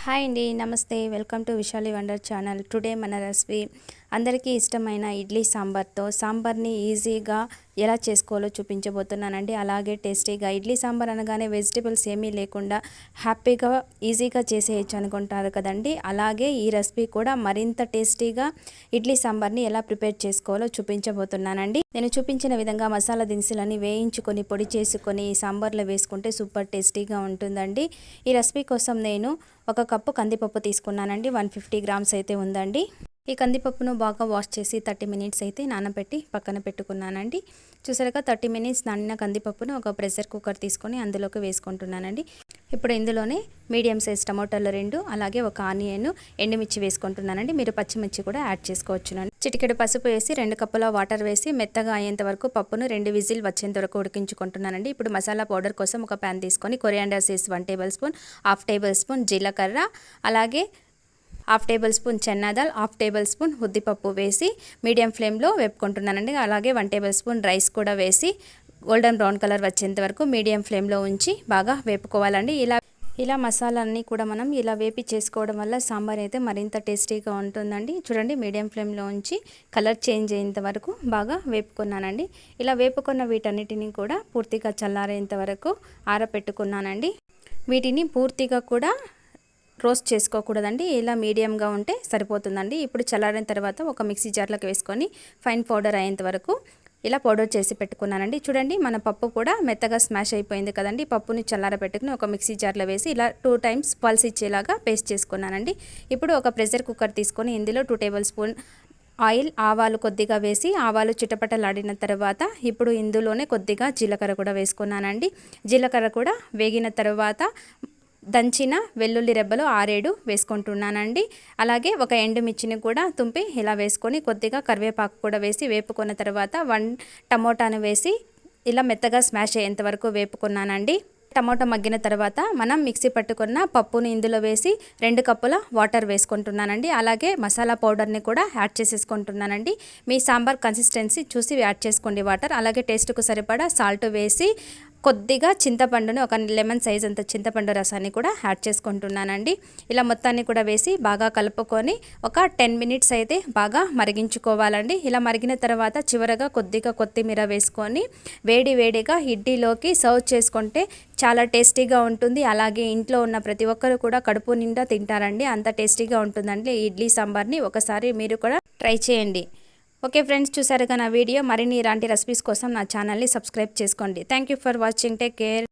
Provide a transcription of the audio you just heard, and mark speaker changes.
Speaker 1: Hi అండి, నమస్తే. Welcome to Vishali wonder channel. Today మన రెసిపీ అందరికీ ఇష్టమైన ఇడ్లీ సాంబార్తో సాంబార్ని ఈజీగా ఎలా చేసుకోవాలో చూపించబోతున్నానండి. అలాగే టేస్టీగా ఇడ్లీ సాంబార్ అనగానే వెజిటేబుల్స్ ఏమీ లేకుండా హ్యాపీగా ఈజీగా చేసేయచ్చు అనుకుంటారు కదండి. అలాగే ఈ రెసిపీ కూడా మరింత టేస్టీగా ఇడ్లీ సాంబార్ని ఎలా ప్రిపేర్ చేసుకోవాలో చూపించబోతున్నానండి. నేను చూపించిన విధంగా మసాలా దినుసులని వేయించుకొని పొడి చేసుకొని ఈ సాంబార్లో వేసుకుంటే సూపర్ టేస్టీగా ఉంటుందండి. ఈ రెసిపీ కోసం నేను 1 కప్పు కందిపప్పు తీసుకున్నానండి. 150 గ్రామ్స్ అయితే ఉందండి. ఈ కందిపప్పును బాగా వాష్ చేసి 30 మినిట్స్ అయితే నానబెట్టి పక్కన పెట్టుకున్నానండి. చూసారుగా 30 మినిట్స్ నానిన కందిపప్పును ఒక ప్రెషర్ కుక్కర్ తీసుకొని అందులోకి వేసుకుంటున్నానండి. ఇప్పుడు ఇందులోనే మీడియం సైజ్ టమోటాలు 2, అలాగే ఒక ఆనియన్, ఎండుమిర్చి వేసుకుంటున్నానండి. మీరు పచ్చిమిర్చి కూడా యాడ్ చేసుకోవచ్చునండి. చిటికెడు పసుపు వేసి 2 కప్పుల వాటర్ వేసి మెత్తగా అయ్యేంత వరకు పప్పును 2 విజిల్ వచ్చేంత వరకు ఉడికించుకుంటున్నానండి. ఇప్పుడు మసాలా పౌడర్ కోసం ఒక ప్యాన్ తీసుకొని coriander seeds 1 table spoon, 1/2 table spoon జీలకర్ర, అలాగే 1/2 టేబుల్ స్పూన్ చెన్నాదాల్, 1/2 టేబుల్ స్పూన్ ఉద్దిపప్పు వేసి మీడియం ఫ్లేమ్లో వేపుకుంటున్నానండి. అలాగే 1 టేబుల్ స్పూన్ రైస్ కూడా వేసి గోల్డెన్ బ్రౌన్ కలర్ వచ్చేంత వరకు మీడియం ఫ్లేమ్లో ఉంచి బాగా వేపుకోవాలండి. ఇలా మసాలాన్ని కూడా మనం ఇలా వేపి చేసుకోవడం వల్ల సాంబార్ అయితే మరింత టేస్టీగా ఉంటుందండి. చూడండి, మీడియం ఫ్లేమ్లో ఉంచి కలర్ చేంజ్ అయ్యేంత వరకు బాగా వేపుకున్నానండి. ఇలా వేపుకున్న వీటన్నిటిని కూడా పూర్తిగా చల్లారేంత వరకు ఆరపెట్టుకున్నానండి. వీటిని పూర్తిగా కూడా రోస్ట్ చేసుకోకూడదండి. ఇలా మీడియంగా ఉంటే సరిపోతుందండి. ఇప్పుడు చల్లారిన తర్వాత ఒక మిక్సీ జార్లోకి వేసుకొని ఫైన్ పౌడర్ అయ్యేంత వరకు ఇలా పౌడర్ చేసి పెట్టుకున్నానండి. చూడండి, మన పప్పు కూడా మెత్తగా స్మాష్ అయిపోయింది కదండి. పప్పుని చల్లార పెట్టుకుని ఒక మిక్సీ జార్లో వేసి ఇలా 2 టైమ్స్ పల్స్ ఇచ్చేలాగా పేస్ట్ చేసుకున్నానండి. ఇప్పుడు ఒక ప్రెషర్ కుక్కర్ తీసుకొని ఇందులో 2 టేబుల్ స్పూన్ ఆయిల్, ఆవాలు కొద్దిగా వేసి ఆవాలు చిటపటలాడిన తర్వాత ఇప్పుడు ఇందులోనే కొద్దిగా జీలకర్ర కూడా వేసుకున్నానండి. జీలకర్ర కూడా వేగిన తర్వాత దంచిన వెల్లుల్లి రెబ్బలు 6-7 వేసుకుంటున్నానండి. అలాగే ఒక ఎండుమిర్చిని కూడా తుంపి ఇలా వేసుకొని కొద్దిగా కరివేపాకు కూడా వేసి వేపుకున్న తర్వాత 1 టమోటాను వేసి ఇలా మెత్తగా స్మాష్ అయ్యేంత వరకు వేపుకున్నానండి. టమాటో మగ్గిన తర్వాత మనం మిక్సీ పట్టుకున్న పప్పుని ఇందులో వేసి 2 కప్పుల వాటర్ వేసుకుంటున్నానండి. అలాగే మసాలా పౌడర్ని కూడా యాడ్ చేసేసుకుంటున్నానండి. మీ సాంబార్ కన్సిస్టెన్సీ చూసి యాడ్ చేసుకోండి వాటర్. అలాగే టేస్ట్కు సరిపడా సాల్ట్ వేసి కొద్దిగా చింతపండుని, ఒక లెమన్ సైజ్ అంత చింతపండు రసాన్ని కూడా యాడ్ చేసుకుంటున్నానండి. ఇలా మొత్తాన్ని కూడా వేసి బాగా కలుపుకొని ఒక 10 మినిట్స్ అయితే బాగా మరిగించుకోవాలండి. ఇలా మరిగిన తర్వాత చివరగా కొద్దిగా కొత్తిమీర వేసుకొని వేడిగా ఇడ్లీలోకి సర్వ్ చేసుకుంటే చాలా టేస్టీగా ఉంటుంది. అలాగే ఇంట్లో ఉన్న ప్రతి ఒక్కరు కూడా కడుపు నిండా తింటారండి. అంత టేస్టీగా ఉంటుందండి ఇడ్లీ సాంబార్ని. ఒకసారి మీరు కూడా ట్రై చేయండి. ఓకే ఫ్రెండ్స్, చూసారుగా నా వీడియో. మరిన్ని ఇలాంటి రెసిపీస్ కోసం నా ఛానల్ని సబ్స్క్రైబ్ చేసుకోండి. Thank you for watching. Take care.